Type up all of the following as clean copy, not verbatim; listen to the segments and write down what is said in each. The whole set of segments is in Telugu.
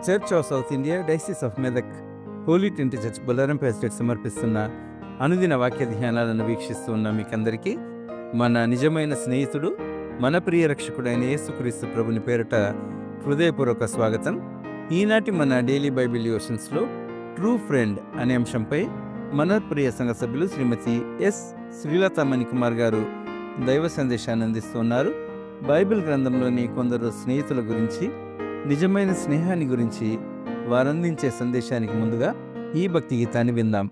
Church of South India diocese of Medak holy trinity church బొల్లారంపై ఎస్టేట్ సమర్పిస్తున్న అనుదిన వాక్య ధ్యానాలను వీక్షిస్తూ ఉన్న మీకందరికీ మన నిజమైన స్నేహితుడు మన ప్రియ రక్షకుడైన యేసుక్రీస్తు ప్రభుని పేరిట హృదయపూర్వక స్వాగతం. ఈనాటి మన డైలీ బైబిల్ డివోషన్స్లో ట్రూ ఫ్రెండ్ అనే అంశంపై మన ప్రియ సంఘ సభ్యులు శ్రీమతి ఎస్ శ్రీలత మణికుమార్ గారు దైవ సందేశాన్ని అందిస్తున్నారు. బైబిల్ గ్రంథంలోని కొందరు స్నేహితుల గురించి, నిజమైన స్నేహాన్ని గురించి వారందించే సందేశానికి ముందుగా ఈ భక్తి గీతాన్ని విందాం.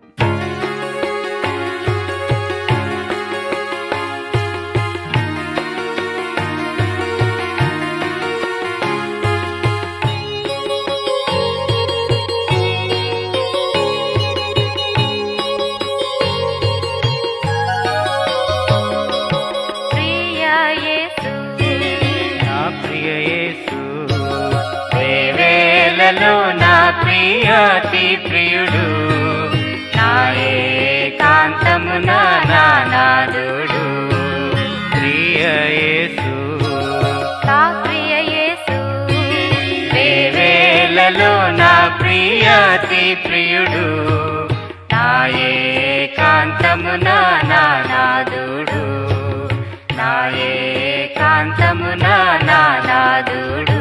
నా ప్రియాతి ప్రియుడు, నా ఏకాంతము నానాదుడు, ప్రియ యేసు, నా ప్రియ యేసు, వేవేలలో నా ప్రియాతి ప్రియుడు, నా ఏకాంతము నానాదుడు, నా ఏకాంతము నానాదుడు.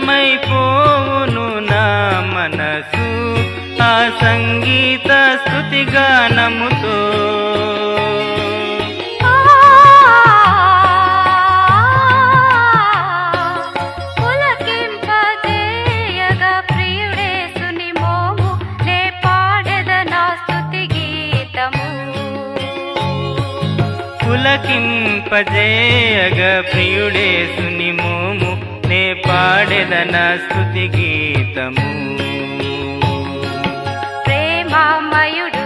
పరవశమైపోవును నా మనసు ఆ సంగీత స్తుతి గానముతో, పులకింపజేయగా ప్రియుడేసుని మోము నే పాడెదనా స్తుతి గీతము, పులకింపజేయగా ప్రియుడేసుని మోము నే పాడెదన స్తుతి గీతము. ప్రేమమయుడు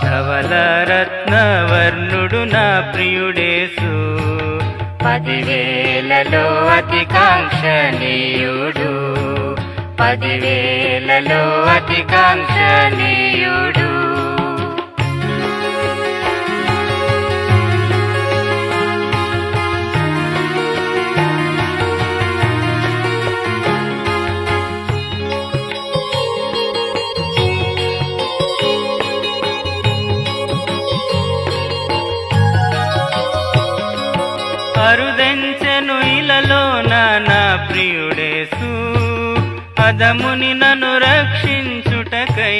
ధవల రత్నవర్ణుడు నా ప్రియుడేసు, 10,000లో అతి కాంక్షణీయుడు, 10,000లో అతి కాంక్షణీయుడు. అరుదెంచెను ఇలలో నా ప్రియుడేసు, అదముని నన్ను రక్షించుటకై,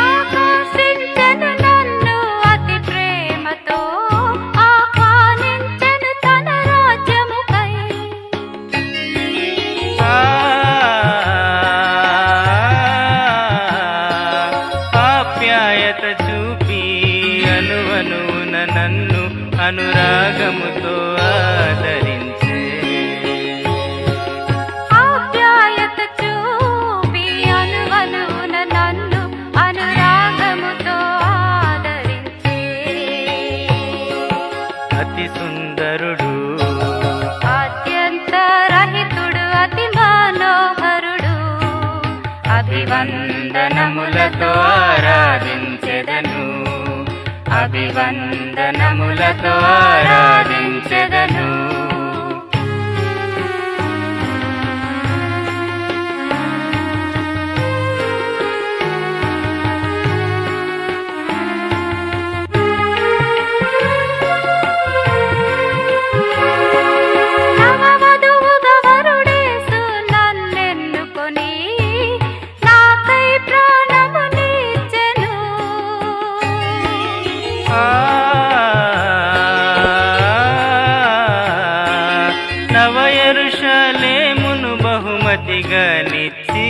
ఆకర్షించెను నన్ను అతి ప్రేమతో, ఆహ్వానించెను తన రాజ్యముకై. ఆప్యాయత చూపి అనువనున నన్ను అనురాగముతో ఆదరించే, ఆప్యాయత చూపి అనువనున నన్ను అనురాగముతో ఆదరించే. అతి సుందరుడు, అత్యంత రహితుడు, అతి మనోహరుడు, అభివందనములతో ఆరాధించెదను, అభివందనములతో ఆరాధించెదను. నవవధువుగా వరుడేసు నన్నెన్నుకొని నాకై ప్రాణమునిచ్చెను, నవ యెరూషలేమును బహుమతిగా నిచ్చి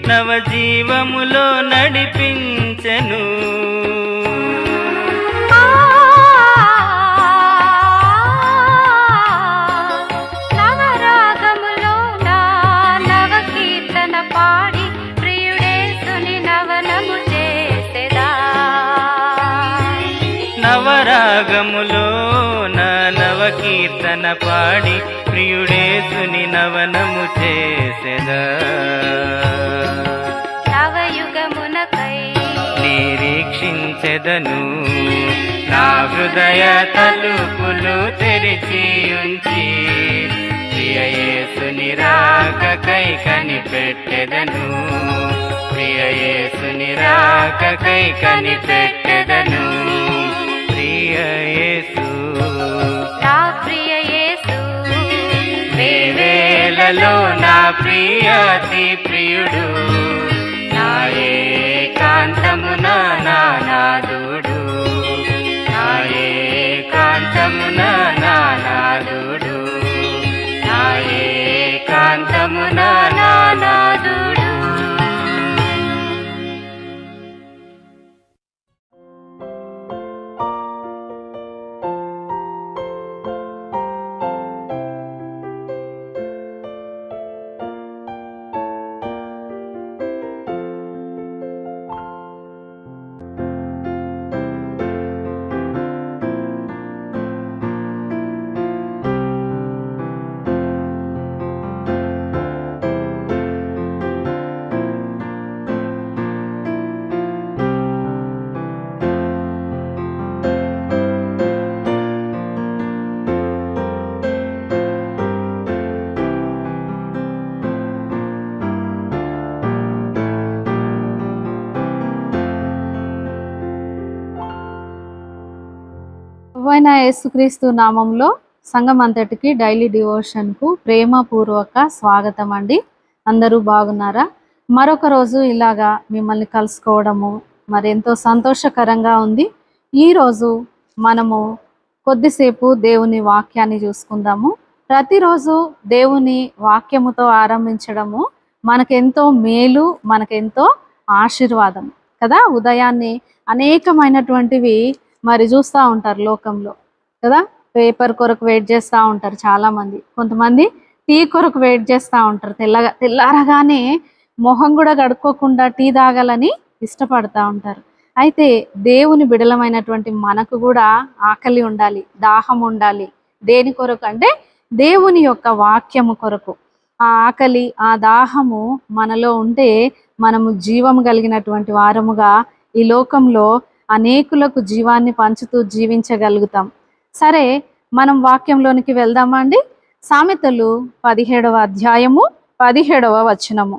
నవజీవములో నడిపించెను, రాగములో నా నవ కీర్తన పాడి ప్రియుడేసుని నవనము చేసెదా. నవయుగమునకై నిరీక్షించెదను నా హృదయ తలుపులు తెరిచి ఉంచి ప్రియ యేసుని రాకకై కనిపెట్టెదను. ప్రియ యేసుని రాకకై కనిపెట్టెదను. ప్రియ యేసు నా ప్రియ యేసు వేవేలలో నా ప్రియతి ప్రియుడు నా ఏకాంతమున నా నాదుడు. నా ఏకాంతమున నా నాదుడు. నా ఏకాంతమున నా నాదుడు. ప్రభువైన యేసుక్రీస్తు నామంలో సంఘం అంతటికి డైలీ డివోషన్కు ప్రేమపూర్వక స్వాగతం అండి. అందరూ బాగున్నారా? మరొక రోజు ఇలాగా మిమ్మల్ని కలుసుకోవడము మరి ఎంతో సంతోషకరంగా ఉంది. ఈరోజు మనము కొద్దిసేపు దేవుని వాక్యాన్ని చూసుకుందాము. ప్రతిరోజు దేవుని వాక్యముతో ఆరంభించడము మనకెంతో మేలు, మనకెంతో ఆశీర్వాదం కదా. ఉదయాన్నే అనేకమైనటువంటివి మరి చూస్తూ ఉంటారు లోకంలో కదా. పేపర్ కొరకు వెయిట్ చేస్తూ ఉంటారు చాలామంది. కొంతమంది టీ కొరకు వెయిట్ చేస్తూ ఉంటారు. తెల్లారగానే మొహం కూడా కడుక్కోకుండా టీ తాగాలని ఇష్టపడతా ఉంటారు. అయితే దేవుని బిడలమైనటువంటి మనకు కూడా ఆకలి ఉండాలి, దాహం ఉండాలి. దేని కొరకు అంటే దేవుని యొక్క వాక్యము కొరకు. ఆ ఆకలి, ఆ దాహము మనలో ఉంటే మనము జీవము కలిగినటువంటి వారముగా ఈ లోకంలో అనేకులకు జీవాన్ని పంచుతూ జీవించగలుగుతాం. సరే, మనం వాక్యంలోనికి వెళ్దామా అండి. సామెతలు 17వ అధ్యాయము 17వ వచనము.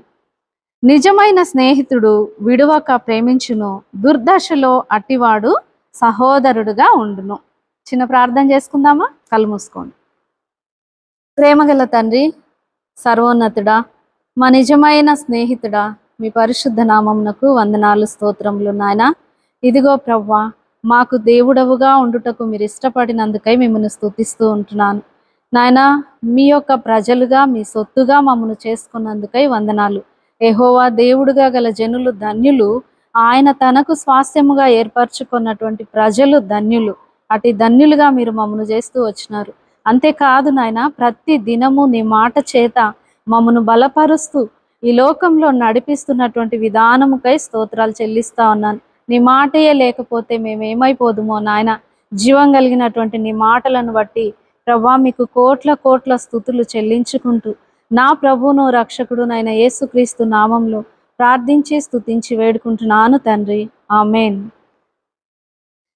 నిజమైన స్నేహితుడు విడువక ప్రేమించును, దుర్దశలో అట్టివాడు సహోదరుడుగా ఉండును. చిన్న ప్రార్థన చేసుకుందామా? కళ్ళు మూసుకోండి. ప్రేమగల తండ్రి, సర్వోన్నతుడా, మా నిజమైన స్నేహితుడా, మీ పరిశుద్ధ నామమునకు వందనాలు, స్తోత్రములు నాయన. ఇదిగో ప్రవ్వా, మాకు దేవుడవుగా ఉండుటకు మీరు ఇష్టపడినందుకై మిమ్మల్ని స్తుతిస్తూ ఉంటున్నాను నాయన. మీ యొక్క ప్రజలుగా, మీ సొత్తుగా మమ్మల్ని చేసుకున్నందుకై వందనాలు. యెహోవా దేవుడుగా గల జనులు ధన్యులు, ఆయన తనకు స్వాస్థ్యముగా ఏర్పరచుకున్నటువంటి ప్రజలు ధన్యులు. అటు ధన్యులుగా మీరు మమ్మల్ని చేస్తూ వచ్చినారు. అంతేకాదు నాయన, ప్రతి దినము నీ మాట చేత మమ్మను బలపరుస్తూ ఈ లోకంలో నడిపిస్తున్నటువంటి విధానముకై స్తోత్రాలు చెల్లిస్తా ఉన్నాను. నీ మాటయే లేకపోతే మేమేమైపోదుమో నాయన. జీవం కలిగినటువంటి నీ మాటలను బట్టి ప్రభా మీకు కోట్ల కోట్ల స్తుతులు చెల్లించుకుంటూ నా ప్రభువును రక్షకుడు నైన యేసుక్రీస్తు నామంలో ప్రార్థించి స్తుతించి వేడుకుంటున్నాను తండ్రి, ఆమేన్.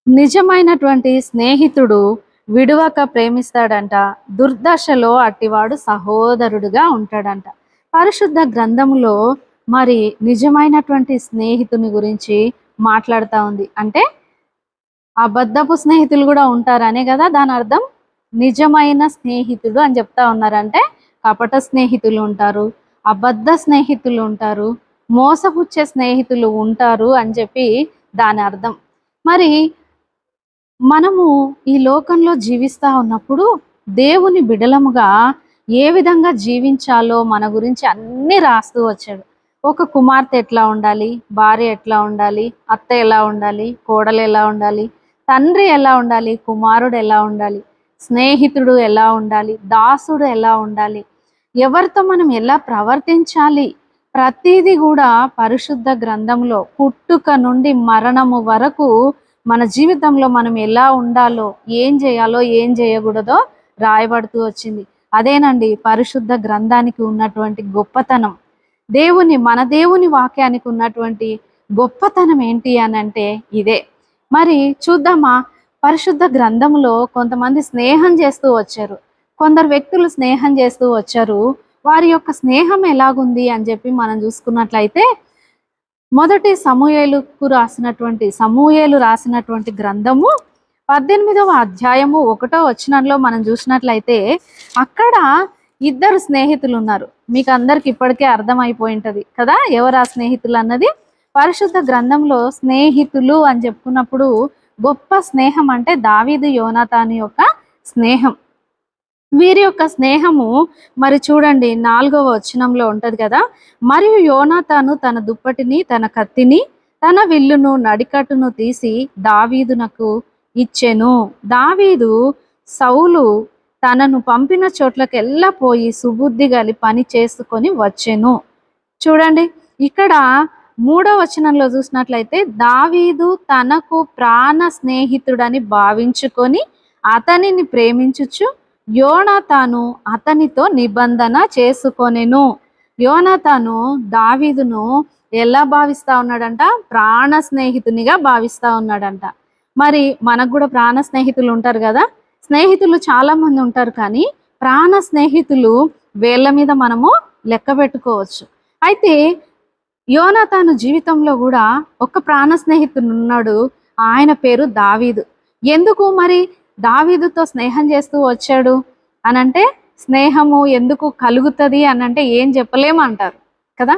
నిజమైనటువంటి స్నేహితుడు విడువక ప్రేమిస్తాడంట, దుర్దశలో అట్టివాడు సహోదరుడుగా ఉంటాడంట. పరిశుద్ధ గ్రంథములో మరి నిజమైనటువంటి స్నేహితుని గురించి మాట్లాడుతూ ఉంది. అంటే అబద్ధపు స్నేహితులు కూడా ఉంటారనే కదా దాని అర్థం. నిజమైన స్నేహితుడు అని చెప్తా ఉన్నారంటే కపట స్నేహితులు ఉంటారు, అబద్ధ స్నేహితులు ఉంటారు, మోసపుచ్చే స్నేహితులు ఉంటారు అని చెప్పి దాని అర్థం. మరి మనము ఈ లోకంలో జీవిస్తూ ఉన్నప్పుడు దేవుని బిడలముగా ఏ విధంగా జీవించాలో మన గురించి అన్నీ రాస్తూ వచ్చాడు. ఒక కుమార్తె ఎట్లా ఉండాలి, భార్య ఎట్లా ఉండాలి, అత్త ఎలా ఉండాలి, కోడలు ఎలా ఉండాలి, తండ్రి ఎలా ఉండాలి, కుమారుడు ఎలా ఉండాలి, స్నేహితుడు ఎలా ఉండాలి, దాసుడు ఎలా ఉండాలి, ఎవరితో మనం ఎలా ప్రవర్తించాలి, ప్రతిదీ కూడా పరిశుద్ధ గ్రంథంలో పుట్టుక నుండి మరణము వరకు మన జీవితంలో మనం ఎలా ఉండాలో, ఏం చేయాలో, ఏం చేయకూడదో రాయబడుతూ వచ్చింది. అదేనండి పరిశుద్ధ గ్రంథానికి ఉన్నటువంటి గొప్పతనం. మన దేవుని వాక్యానికి ఉన్నటువంటి గొప్పతనం ఏంటి అనంటే ఇదే. మరి చూద్దామా, పరిశుద్ధ గ్రంథంలో కొంతమంది స్నేహం చేస్తూ వచ్చారు, కొందరు వ్యక్తులు స్నేహం చేస్తూ వచ్చారు. వారి యొక్క స్నేహం ఎలాగుంది అని చెప్పి మనం చూసుకున్నట్లయితే, మొదటి సమూయేలు రాసినటువంటి గ్రంథము 18వ అధ్యాయము 1వ వచనంలో మనం చూసినట్లయితే అక్కడ ఇద్దరు స్నేహితులు ఉన్నారు. మీకు అందరికి ఇప్పటికే అర్థమైపోయి ఉంటది కదా ఎవరు ఆ స్నేహితులు అన్నది. పరిశుద్ధ గ్రంథంలో స్నేహితులు అని చెప్పుకున్నప్పుడు గొప్ప స్నేహం అంటే దావీదు యోనాతాను యొక్క స్నేహం. వీరి యొక్క స్నేహము మరి చూడండి 4వ వచనంలో ఉంటది కదా. మరియు యోనాతాను తన దుప్పటిని, తన కత్తిని, తన విల్లును, నడికట్టును తీసి దావీదునకు ఇచ్చెను. దావీదు సౌలు తనను పంపిన చోట్లకెల్లా పోయి సుబుద్ధి గలి పని చేసుకొని వచ్చెను. చూడండి ఇక్కడ 3వ వచనంలో చూసినట్లయితే, దావీదు తనకు ప్రాణ స్నేహితుడని భావించుకొని అతనిని ప్రేమించుచు యోనాతాను అతనితో నిబంధన చేసుకొనెను. యోనాతాను దావీదును ఎలా భావిస్తా ఉన్నాడంట? ప్రాణ స్నేహితునిగా భావిస్తా ఉన్నాడంట. మరి మనకు కూడా ప్రాణ స్నేహితులు ఉంటారు కదా. స్నేహితులు చాలా మంది ఉంటారు, కానీ ప్రాణ స్నేహితులు వేళ్ళ మీద మనము లెక్క పెట్టుకోవచ్చు. అయితే యోనాతాను జీవితంలో కూడా ఒక ప్రాణ స్నేహితుడు ఉన్నాడు. ఆయన పేరు దావీదు. ఎందుకు మరి దావీదుతో స్నేహం చేస్తూ వచ్చాడు అనంటే, స్నేహము ఎందుకు కలుగుతుంది అనంటే ఏం చెప్పలేము అంటారు కదా.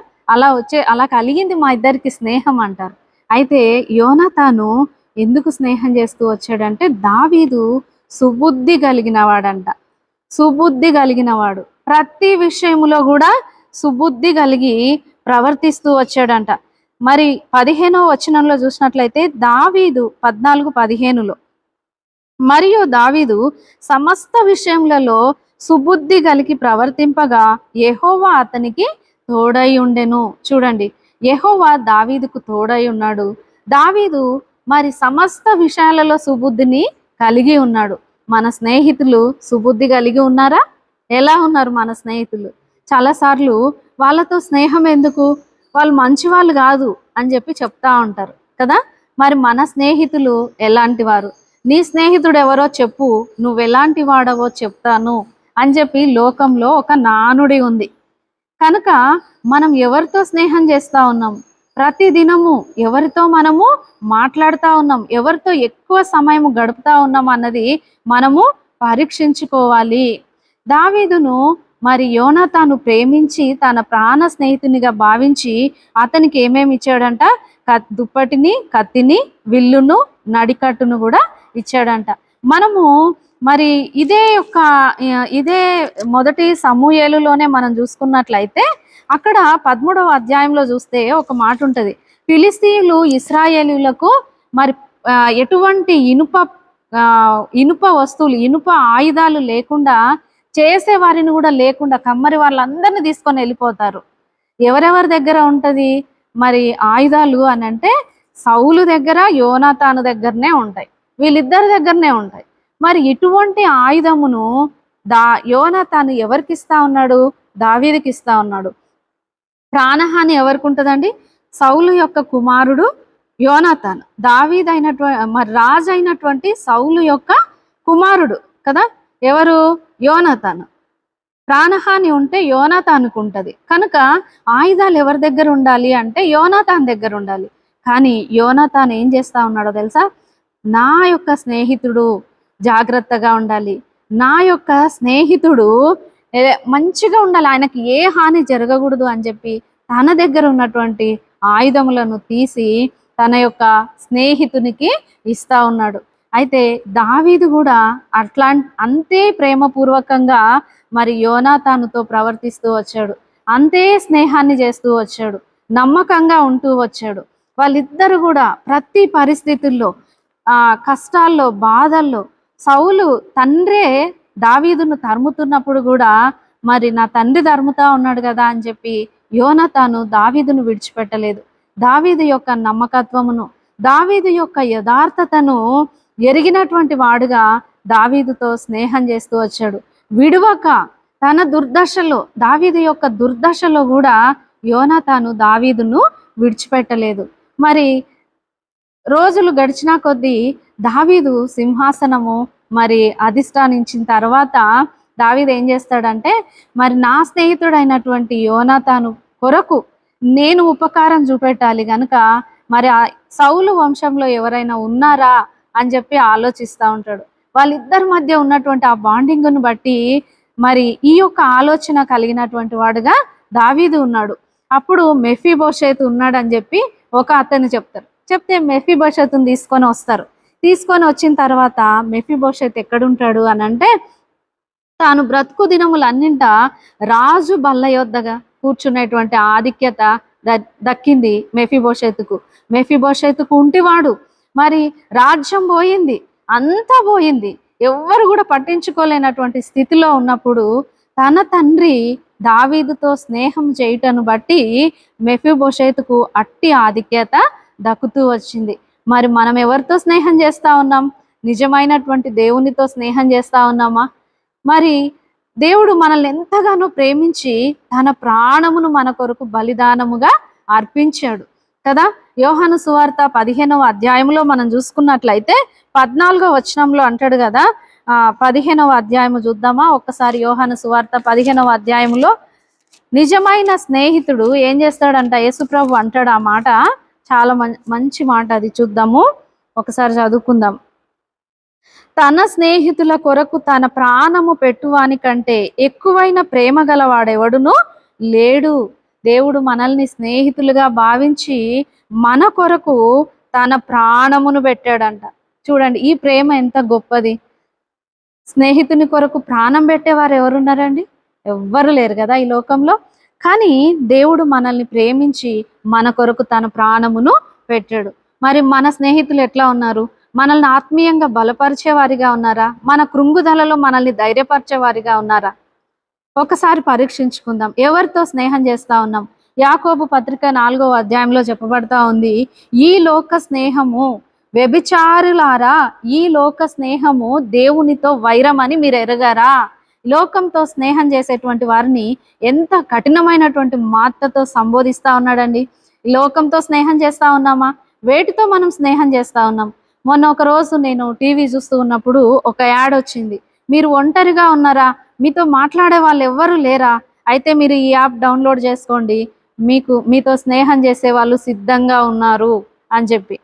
అలా కలిగింది మా ఇద్దరికి స్నేహం అంటారు. అయితే యోనాతాను ఎందుకు స్నేహం చేస్తూ వచ్చాడంటే, దావీదు సుబుద్ధి కలిగినవాడంట. సుబుద్ధి కలిగినవాడు, ప్రతి విషయములో కూడా సుబుద్ధి కలిగి ప్రవర్తిస్తూ వచ్చాడంట. మరి 15వ వచనంలో చూసినట్లయితే దావీదు 14:15లో, మరియు దావీదు సమస్త విషయములలో సుబుద్ధి కలిగి ప్రవర్తింపగా యెహోవా అతనికి తోడై ఉండెను. చూడండి, యెహోవా దావీదుకు తోడై ఉన్నాడు. దావీదు మరి సమస్త విషయాలలో సుబుద్ధిని కలిగి ఉన్నాడు. మన స్నేహితులు సుబుద్ధి కలిగి ఉన్నారా? ఎలా ఉన్నారు మన స్నేహితులు? చాలాసార్లు వాళ్ళతో స్నేహం ఎందుకు, వాళ్ళు మంచి వాళ్ళు కాదు అని చెప్పి చెప్తా ఉంటారు కదా. మరి మన స్నేహితులు ఎలాంటి వారు? నీ స్నేహితుడు ఎవరో చెప్పు, నువ్వు ఎలాంటి వాడవో చెప్తాను అని చెప్పి లోకంలో ఒక నానుడి ఉంది. కనుక మనం ఎవరితో స్నేహం చేస్తూ ఉన్నాం, ప్రతి దినము ఎవరితో మనము మాట్లాడుతూ ఉన్నాం, ఎవరితో ఎక్కువ సమయం గడుపుతా ఉన్నాం అన్నది మనము పరీక్షించుకోవాలి. దావీదును మరి యోనాతాను ప్రేమించి తన ప్రాణ స్నేహితునిగా భావించి అతనికి ఏమేమి ఇచ్చాడంట? దుప్పటిని, కత్తిని, విల్లును, నడికట్టును కూడా ఇచ్చాడంట. మనము మరి ఇదే మొదటి సమూయేలులోనే మనం చూసుకున్నట్లయితే అక్కడ 13వ అధ్యాయంలో చూస్తే ఒక మాట ఉంటది. ఫిలిస్తీయులు ఇశ్రాయేలీయులకు మరి ఎటువంటి ఇనుప వస్తువులు, ఇనుప ఆయుధాలు లేకుండా, చేసే వారిని కూడా లేకుండా కమ్మరి వాళ్ళందరినీ తీసుకొని వెళ్ళిపోతారు. ఎవరెవరి దగ్గర ఉంటది మరి ఆయుధాలు అని అంటే, సౌలు దగ్గర, యోనాతాను దగ్గరనే ఉంటాయి, వీళ్ళిద్దరి దగ్గరనే ఉంటాయి. మరి ఇటువంటి ఆయుధమును యోనాతాను ఎవరికి ఇస్తా ఉన్నాడు? దావీదుకి ఇస్తా ఉన్నాడు. ప్రాణహాని ఎవరికి ఉంటుందండి? సౌలు యొక్క కుమారుడు యోనాతాను, దావీదు మరి రాజు అయినటువంటి సౌలు యొక్క కుమారుడు కదా. ఎవరు? యోనాతాను. ప్రాణహాని ఉంటే యోనాతానుకు ఉంటుంది. కనుక ఆయుధాలు ఎవరి దగ్గర ఉండాలి అంటే యోనాతాను దగ్గర ఉండాలి. కానీ యోనాతాను ఏం చేస్తా ఉన్నాడో తెలుసా? నా యొక్క స్నేహితుడు జాగ్రత్తగా ఉండాలి, నా యొక్క స్నేహితుడు మంచిగా ఉండాలి, ఆయనకి ఏ హాని జరగకూడదు అని చెప్పి తన దగ్గర ఉన్నటువంటి ఆయుధములను తీసి తన యొక్క స్నేహితునికి ఇస్తా ఉన్నాడు. అయితే దావీదు కూడా అంతే ప్రేమపూర్వకంగా మరి యోనాతానుతో ప్రవర్తిస్తూ వచ్చాడు, అంతే స్నేహాన్ని చేస్తూ వచ్చాడు, నమ్మకంగా ఉంటూ వచ్చాడు. వాళ్ళిద్దరు కూడా ప్రతి పరిస్థితుల్లో, కష్టాల్లో, బాధల్లో, సౌలు తండ్రే దావీదును తరుముతున్నప్పుడు కూడా మరి నా తండ్రి తరుముతా ఉన్నాడు కదా అని చెప్పి యోనాతాను దావీదును విడిచిపెట్టలేదు. దావీదు యొక్క నమ్మకత్వమును, దావీదు యొక్క యథార్థతను ఎరిగినటువంటి వాడుగా దావీదుతో స్నేహం చేస్తూ వచ్చాడు. విడువక తన దుర్దశలో, దావీదు యొక్క దుర్దశలో కూడా యోనాతాను దావీదును విడిచిపెట్టలేదు. మరి రోజులు గడిచిన కొద్దీ దావీదు సింహాసనము మరి అధిష్టానించిన తర్వాత దావీదు ఏం చేస్తాడంటే, మరి నా స్నేహితుడైనటువంటి యోనాతాను కొరకు నేను ఉపకారం చూపెట్టాలి గనుక మరి ఆ సౌలు వంశంలో ఎవరైనా ఉన్నారా అని చెప్పి ఆలోచిస్తూ ఉంటాడు. వాళ్ళిద్దరి మధ్య ఉన్నటువంటి ఆ బాండింగ్ను బట్టి మరి ఈ యొక్క ఆలోచన కలిగినటువంటి వాడుగా దావీదు ఉన్నాడు. అప్పుడు మెఫీబోషెతు ఉన్నాడని చెప్పి ఒక అతను చెప్తారు. చెప్తే మెఫీబోషెతుని తీసుకొని వస్తారు. తీసుకొని వచ్చిన తర్వాత మెఫీబోషెతు ఎక్కడుంటాడు అని అంటే, తాను బ్రతుకు దినములన్నింట రాజు బల్ల యొద్దగా కూర్చునేటువంటి ఆధిక్యత దక్కింది మెఫీబోషెతుకు. మెఫీబోషెతుకు ఉంటివాడు. మరి రాజ్యం పోయింది, అంతా పోయింది, ఎవ్వరు కూడా పట్టించుకోలేనటువంటి స్థితిలో ఉన్నప్పుడు తన తండ్రి దావీదుతో స్నేహం చేయటను బట్టి మెఫీబోషెతుకు అట్టి ఆధిక్యత దక్కుతూ వచ్చింది. మరి మనం ఎవరితో స్నేహం చేస్తా ఉన్నాం? నిజమైనటువంటి దేవునితో స్నేహం చేస్తా ఉన్నామా? మరి దేవుడు మనల్ని ఎంతగానో ప్రేమించి తన ప్రాణమును మన కొరకు బలిదానముగా అర్పించాడు కదా. యోహాను సువార్త 15వ అధ్యాయంలో మనం చూసుకున్నట్లయితే 14వ వచనంలో అంటాడు కదా. 15వ అధ్యాయము చూద్దామా ఒక్కసారి. యోహాను సువార్త 15వ అధ్యాయంలో నిజమైన స్నేహితుడు ఏం చేస్తాడంట? యేసుప్రభు అంటాడు ఆ మాట, చాలా మంచి మాట, అది చూద్దాము ఒకసారి చదువుకుందాం. తన స్నేహితుల కొరకు తన ప్రాణము పెట్టువాని కంటే ఎక్కువైన ప్రేమ గలవాడెవడును లేడు. దేవుడు మనల్ని స్నేహితులుగా భావించి మన కొరకు తన ప్రాణమును పెట్టాడంట. చూడండి ఈ ప్రేమ ఎంత గొప్పది. స్నేహితుని కొరకు ప్రాణం పెట్టేవారు ఎవరున్నారండి? ఎవ్వరు లేరు కదా ఈ లోకంలో. కానీ దేవుడు మనల్ని ప్రేమించి మన కొరకు తన ప్రాణమును పెట్టాడు. మరి మన స్నేహితులు ఎట్లా ఉన్నారు? మనల్ని ఆత్మీయంగా బలపరిచేవారిగా ఉన్నారా? మన కృంగుదలలో మనల్ని ధైర్యపరిచేవారిగా ఉన్నారా? ఒకసారి పరీక్షించుకుందాం. ఎవరితో స్నేహం చేస్తా ఉన్నాం? యాకోబు పత్రిక 4వ అధ్యాయంలో చెప్పబడతా ఉంది, ఈ లోక స్నేహము వ్యభిచారులారా, ఈ లోక స్నేహము దేవునితో వైరం అని మీరు ఎరగారా? లోకంతో స్నేహం చేసేటువంటి వారిని ఎంత కఠినమైనటువంటి మాటతో సంబోధిస్తా ఉన్నాడండి. లోకంతో స్నేహం చేస్తా ఉన్నామా? వేటితో మనం స్నేహం చేస్తా ఉన్నాం? మొన్న ఒక రోజు నేను టీవీ చూస్తూ ఉన్నప్పుడు ఒక యాడ్ వచ్చింది. మీరు ఒంటరిగా ఉన్నారా? మీతో మాట్లాడే వాళ్ళు ఎవ్వరు లేరా? అయితే మీరు ఈ యాప్ డౌన్లోడ్ చేసుకోండి, మీతో స్నేహం చేసే వాళ్ళు సిద్ధంగా ఉన్నారు అని చెప్పి.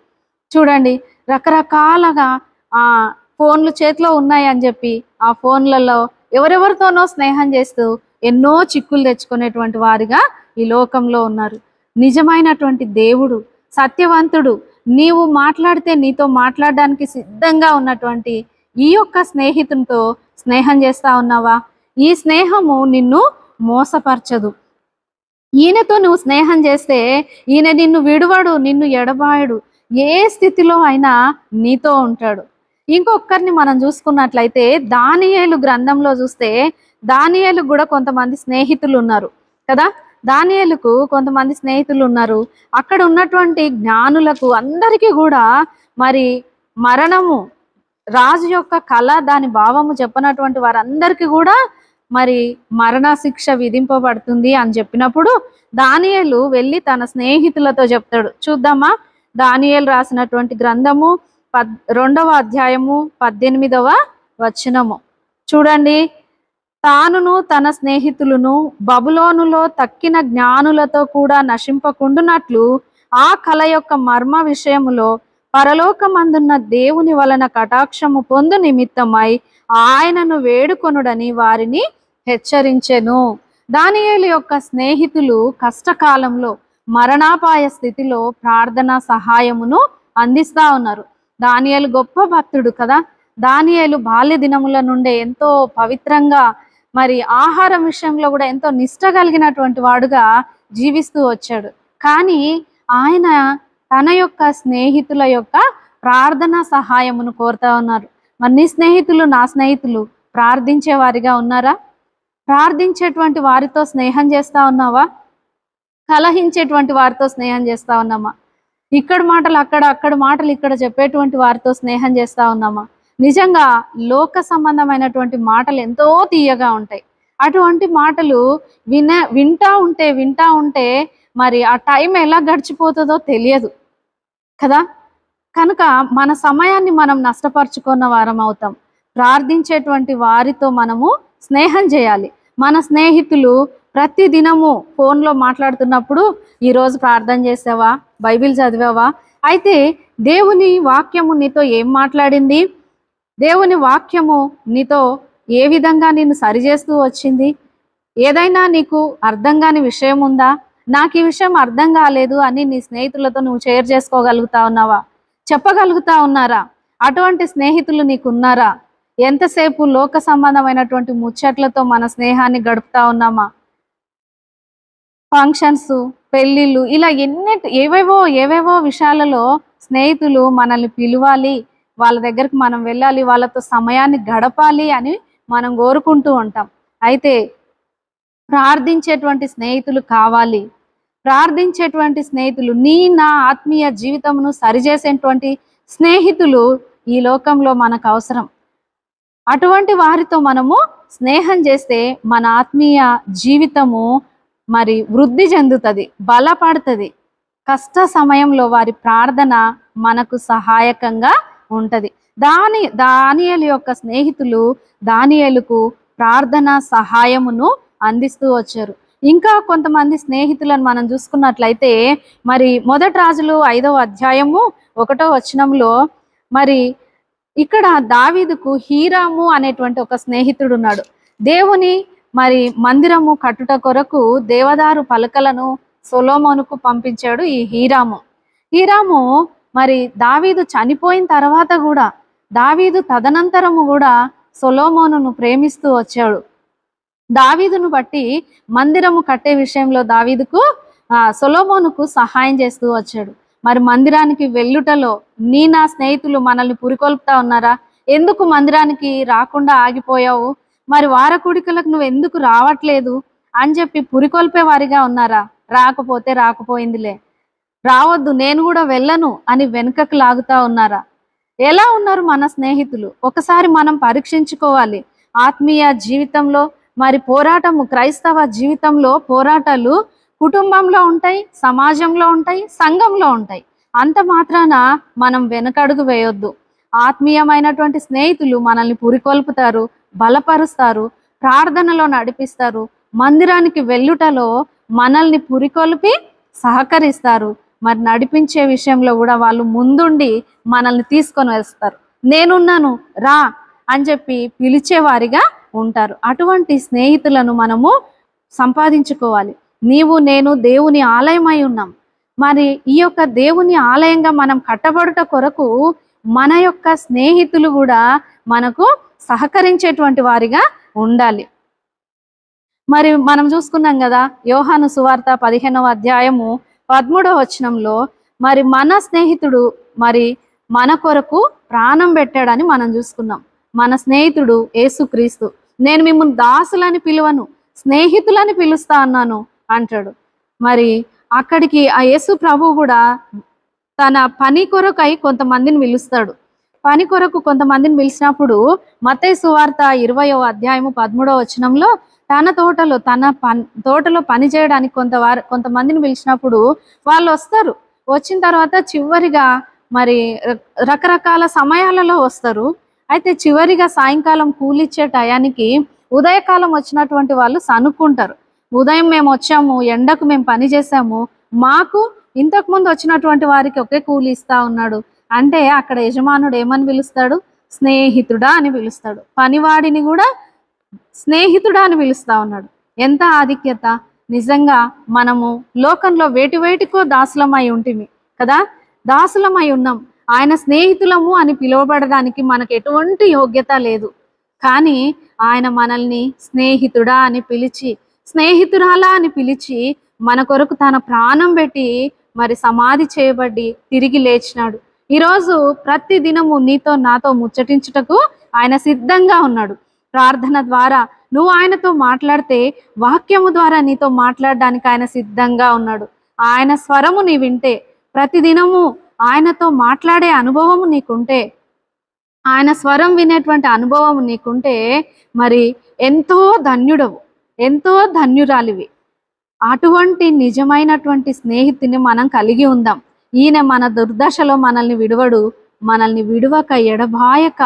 చూడండి, రకరకాలుగా ఫోన్లు చేతిలో ఉన్నాయి అని చెప్పి ఆ ఫోన్లలో ఎవరెవరితోనో స్నేహం చేస్తూ ఎన్నో చిక్కులు తెచ్చుకునేటువంటి వారిగా ఈ లోకంలో ఉన్నారు. నిజమైనటువంటి దేవుడు, సత్యవంతుడు, నీవు మాట్లాడితే నీతో మాట్లాడడానికి సిద్ధంగా ఉన్నటువంటి ఈ యొక్క స్నేహితునితో స్నేహం చేస్తా ఉన్నావా? ఈ స్నేహము నిన్ను మోసపరచదు. ఈయనతో నువ్వు స్నేహం చేస్తే ఈయన నిన్ను విడువడు, నిన్ను ఎడబాయడు, ఏ స్థితిలో అయినా నీతో ఉంటాడు. ఇంకొకరిని మనం చూసుకున్నట్లయితే దానియేలు గ్రంథంలో చూస్తే దానియేలుకు కూడా కొంతమంది స్నేహితులు ఉన్నారు కదా. దానియేలుకు కొంతమంది స్నేహితులు ఉన్నారు. అక్కడ ఉన్నటువంటి జ్ఞానులకు అందరికీ కూడా మరి మరణము, రాజు యొక్క కళ, దాని భావము చెప్పనటువంటి వారందరికీ కూడా మరి మరణ శిక్ష విధింపబడుతుంది అని చెప్పినప్పుడు దానియేలు వెళ్ళి తన స్నేహితులతో చెప్తాడు. చూద్దామా, దానియేలు రాసినటువంటి గ్రంథము 2వ అధ్యాయము 18వ వచనము చూడండి. తానును తన స్నేహితులను బబులోనులో తక్కిన జ్ఞానులతో కూడా నశింపకుండునట్లు ఆ కళ యొక్క మర్మ విషయములో పరలోకమందున్న దేవుని వలన కటాక్షము పొందు నిమిత్తమై ఆయనను వేడుకొనుడని వారిని హెచ్చరించెను. దానియేలు యొక్క స్నేహితులు కష్టకాలంలో, మరణాపాయ స్థితిలో ప్రార్థనా సహాయమును అందిస్తా ఉన్నారు. దానియేలు గొప్ప భక్తుడు కదా. దానియేలు బాల్య దినముల నుండే ఎంతో పవిత్రంగా, మరి ఆహారం విషయంలో కూడా ఎంతో నిష్ట కలిగినటువంటి వాడుగా జీవిస్తూ వచ్చాడు. కానీ ఆయన తన యొక్క స్నేహితుల యొక్క ప్రార్థనా సహాయమును కోరుతా ఉన్నారు. మరి నీ స్నేహితులు, నా స్నేహితులు ప్రార్థించే వారిగా ఉన్నారా? ప్రార్థించేటువంటి వారితో స్నేహం చేస్తా ఉన్నావా? కలహించేటువంటి వారితో స్నేహం చేస్తా ఉన్నామా? ఇక్కడ మాటలు అక్కడ, అక్కడ మాటలు ఇక్కడ చెప్పేటువంటి వారితో స్నేహం చేస్తా ఉన్నామా? నిజంగా లోక సంబంధమైనటువంటి మాటలు ఎంతో తీయగా ఉంటాయి. అటువంటి మాటలు వింటా ఉంటే మరి ఆ టైం ఎలా గడిచిపోతుందో తెలియదు కదా. కనుక మన సమయాన్ని మనం నష్టపరుచుకున్న వారం అవుతాం. ప్రార్థించేటువంటి వారితో మనము స్నేహం చేయాలి. మన స్నేహితులు ప్రతి దినము ఫోన్లో మాట్లాడుతున్నప్పుడు, ఈరోజు ప్రార్థన చేసావా, బైబిల్ చదివావా, అయితే దేవుని వాక్యము నీతో ఏం మాట్లాడింది, దేవుని వాక్యము నీతో ఏ విధంగా నిన్ను సరిచేస్తూ వచ్చింది, ఏదైనా నీకు అర్థం కాని విషయం ఉందా, నాకు ఈ విషయం అర్థం కాలేదు అని నీ స్నేహితులతో నువ్వు షేర్ చేసుకోగలుగుతా ఉన్నావా, చెప్పగలుగుతా ఉన్నారా? అటువంటి స్నేహితులు నీకు ఉన్నారా? ఎంతసేపు లోక సంబంధమైనటువంటి ముచ్చట్లతో మన స్నేహాన్ని గడుపుతా ఉన్నామా? ఫంక్షన్స్, పెళ్ళిళ్ళు, ఇలా ఏవేవో విషయాలలో స్నేహితులు మనల్ని పిలవాలి, వాళ్ళ దగ్గరికి మనం వెళ్ళాలి, వాళ్ళతో సమయాన్ని గడపాలి అని మనం కోరుకుంటూ ఉంటాం. అయితే ప్రార్థించేటువంటి స్నేహితులు కావాలి. ప్రార్థించేటువంటి స్నేహితులు, నా ఆత్మీయ జీవితమును సరిచేసేటువంటి స్నేహితులు ఈ లోకంలో మనకు అవసరం. అటువంటి వారితో మనము స్నేహం చేస్తే మన ఆత్మీయ జీవితము మరి వృద్ధి చెందుతుంది, బలపడుతుంది. కష్ట సమయంలో వారి ప్రార్థన మనకు సహాయకంగా ఉంటది. దానియేలు యొక్క స్నేహితులు దానియేలుకు ప్రార్థన సహాయమును అందిస్తూ వచ్చారు. ఇంకా కొంతమంది స్నేహితులను మనం చూసుకున్నట్లయితే మరి మొదటి రాజులు 5వ అధ్యాయము 1వ వచనంలో మరి ఇక్కడ దావీదుకు హీరాము అనేటువంటి ఒక స్నేహితుడు ఉన్నాడు. దేవుని మరి మందిరము కట్టుట కొరకు దేవదారు పలకలను సొలొమోనుకు పంపించాడు ఈ హీరాము మరి దావీదు చనిపోయిన తర్వాత కూడా, దావీదు తదనంతరము కూడా సొలొమోనును ప్రేమిస్తూ వచ్చాడు. దావీదును బట్టి మందిరము కట్టే విషయంలో దావీదుకు సొలొమోనుకు సహాయం చేస్తూ వచ్చాడు. మరి మందిరానికి వెళ్ళుటలో నా స్నేహితులు మనల్ని పురికొల్పుతా ఉన్నారా? ఎందుకు మందిరానికి రాకుండా ఆగిపోయావు, మరి వారకూడికలకు నువ్వు ఎందుకు రావట్లేదు అని చెప్పి పురికొల్పే వారిగా ఉన్నారా? రాకపోతే రాకపోయిందిలే, రావద్దు, నేను కూడా వెళ్ళను అని వెనుకకు లాగుతా ఉన్నారా? ఎలా ఉన్నారు మన స్నేహితులు? ఒకసారి మనం పరీక్షించుకోవాలి. ఆత్మీయ జీవితంలో మరి పోరాటము, క్రైస్తవ జీవితంలో పోరాటాలు కుటుంబంలో ఉంటాయి, సమాజంలో ఉంటాయి, సంఘంలో ఉంటాయి. అంత మాత్రాన మనం వెనకడుగు వేయొద్దు. ఆత్మీయమైనటువంటి స్నేహితులు మనల్ని పురికొల్పుతారు, బలపరుస్తారు, ప్రార్థనలో నడిపిస్తారు, మందిరానికి వెళ్ళుటలో మనల్ని పురికొల్పి సహకరిస్తారు. మరి నడిపించే విషయంలో కూడా వాళ్ళు ముందుండి మనల్ని తీసుకొని వేస్తారు. నేనున్నాను రా అని చెప్పి పిలిచేవారిగా ఉంటారు. అటువంటి స్నేహితులను మనము సంపాదించుకోవాలి. నీవు నేను దేవుని ఆలయమై ఉన్నాం. మరి ఈ యొక్క దేవుని ఆలయంగా మనం కట్టబడుట కొరకు మన యొక్క స్నేహితులు కూడా మనకు సహకరించేటువంటి వారిగా ఉండాలి. మరి మనం చూసుకున్నాం కదా, యోహాను సువార్త 15వ అధ్యాయము 13వ వచనంలో మరి మన స్నేహితుడు మరి మన కొరకు ప్రాణం పెట్టాడని మనం చూసుకున్నాం. మన స్నేహితుడు యేసుక్రీస్తు. నేను మిమ్మల్ని దాసులని పిలువను, స్నేహితులని పిలుస్తా అన్నాను అంటాడు. మరి అక్కడికి ఆ యేసు ప్రభు కూడా తన పని కొరకై కొంతమందిని పిలుస్తాడు. పని కొరకు కొంతమందిని పిలిచినప్పుడు మత్తయి సువార్త 20వ అధ్యాయము 13వ వచనంలో తన తోటలో పని చేయడానికి కొంతమందిని పిలిచినప్పుడు వాళ్ళు వస్తారు. వచ్చిన తర్వాత చివరిగా మరి రకరకాల సమయాలలో వస్తారు. అయితే చివరిగా సాయంకాలం కూలిచ్చే టయానికి ఉదయకాలం వచ్చినటువంటి వాళ్ళు సనుక్కుంటారు. ఉదయం మేము వచ్చాము, ఎండకు మేము పని చేసాము, మాకు ఇంతకుముందు వచ్చినటువంటి వారికి ఒకే కూలి ఇస్తా ఉన్నాడు అంటే అక్కడ యజమానుడు ఏమని పిలుస్తాడు? స్నేహితుడా అని పిలుస్తాడు. పనివాడిని కూడా స్నేహితుడా అని పిలుస్తా ఉన్నాడు. ఎంత ఆధిక్యత! నిజంగా మనము లోకంలో వేటికో దాసులమై ఉంటిమి కదా, దాసులమై ఉన్నాం. ఆయన స్నేహితులము అని పిలువబడడానికి మనకు ఎటువంటి యోగ్యత లేదు. కానీ ఆయన మనల్ని స్నేహితుడా అని పిలిచి, స్నేహితురాలా అని పిలిచి మన కొరకు తన ప్రాణం పెట్టి మరి సమాధి చేయబడి తిరిగి లేచినాడు. ఈరోజు ప్రతి దినము నీతో నాతో ముచ్చటించుటకు ఆయన సిద్ధంగా ఉన్నాడు. ప్రార్థన ద్వారా నువ్వు ఆయనతో మాట్లాడితే, వాక్యము ద్వారా నీతో మాట్లాడడానికి ఆయన సిద్ధంగా ఉన్నాడు. ఆయన స్వరము నీ వింటే ప్రతిదినము ఆయనతో మాట్లాడే అనుభవం నీకుంటే, ఆయన స్వరం వినేటువంటి అనుభవం నీకుంటే మరి ఎంతో ధన్యుడవు, ఎంతో ధన్యురాలివి. అటువంటి నిజమైనటువంటి స్నేహితుని మనం కలిగి ఉందాం. ఈయన మన దుర్దశలో మనల్ని విడువడు, మనల్ని విడువక ఎడబాయక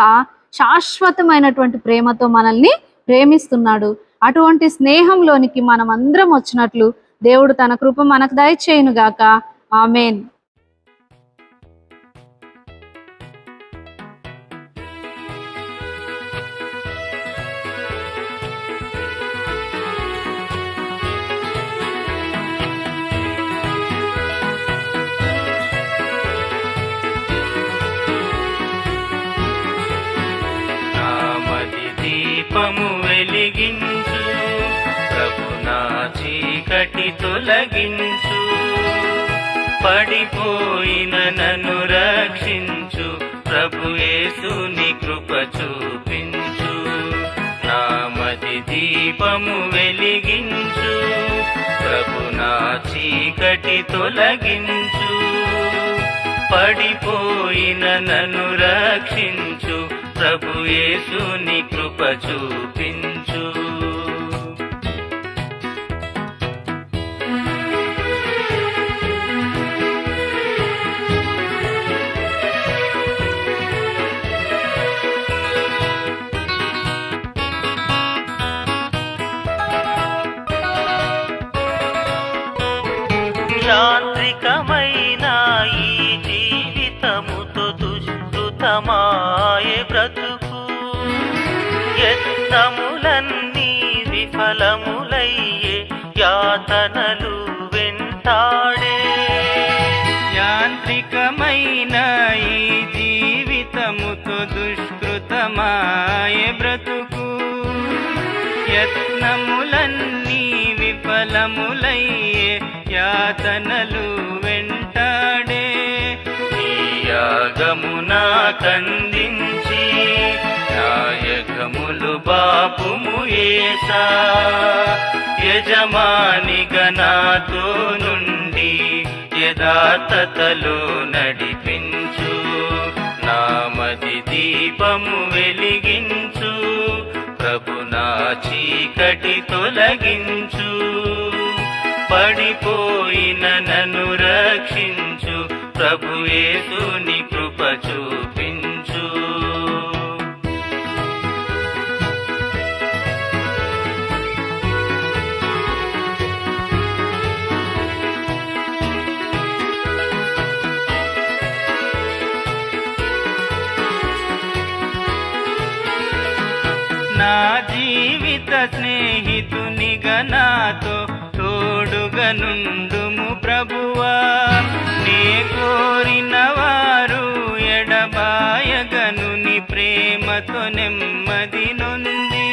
శాశ్వతమైనటువంటి ప్రేమతో మనల్ని ప్రేమిస్తున్నాడు. అటువంటి స్నేహంలోనికి మనం అందరం వచ్చినట్లు దేవుడు తన కృప మనకు దయచేయునుగాక. ఆమేన్. దీపము వెలిగించు ప్రభు, నా చీకటి తొలగించు, పడిపోయిన నన్ను రక్షించు ప్రభు, యేసుని కృప చూపించు. నామది దీపము వెలిగించు ప్రభు, నా చీకటి తొలగించు, పడిపోయిన నన్ను రక్షించు ప్రభు, యేసుని కృప చూపించు. యాంత్రికమైన ఈ జీవితముతో దుష్కృతమాయే బ్రతుకు, యత్నములన్నీ విఫలములయ్యే, యాతనలు వెంటాడే. యాంత్రికమైన ఈ జీవితముతో దుష్కృతమాయే బ్రతుకు, యత్నములన్నీ విఫలములయ్యే, యాతనలు వెంటాడే. నీ యాగము నాకందించి నాయకములు బాపుము యేసా, యజమానిగా నాతో నుండి యథార్థతలో నడిపించు. నామది దీపము వెలిగించు ప్రభు, నా చీకటి తొలగించు, పడిపోయిన నన్ను రక్షించు ప్రభు, యేసుని కృప చూపించు. నా జీవిత స్నేహితునిగా నాతో తోడుగా నుండుము ప్రభువా, నీ కోరిన వారు ఎడబాయగను, నీ ప్రేమతో నెమ్మది నొంది.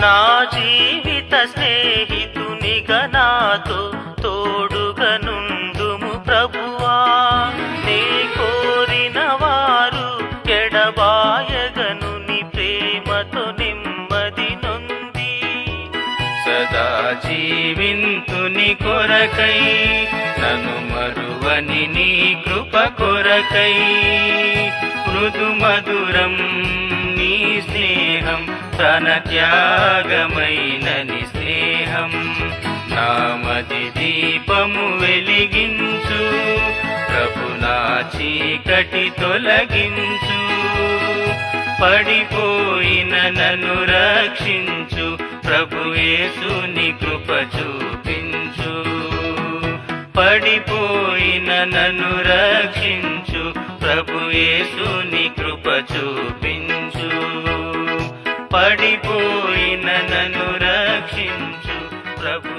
నా జీవిత స్నేహితునిగా నాతో తోడుగా నుండుము ప్రభువా, నీ కోరిన వారు ఎడబాయగను, నీ ప్రేమతో నెమ్మది నొంది. సదా జీవింతుని కొరకై, నన్ను మరువని నీ కృప కొరకై, మృదు మధురం నీ స్నేహం, తన త్యాగమైన నీ స్నేహం. నామది దీపము వెలిగించు ప్రభు, నా చీకటి తొలగించు, పడిపోయిన నన్ను రక్షించు ప్రభు, యేసుని కృప చూపించు. పడిపోయిన నన్ను రక్షించు ప్రభు, యేసుని కృప చూపించు. పడిపోయిన నన్ను రక్షించు ప్రభు.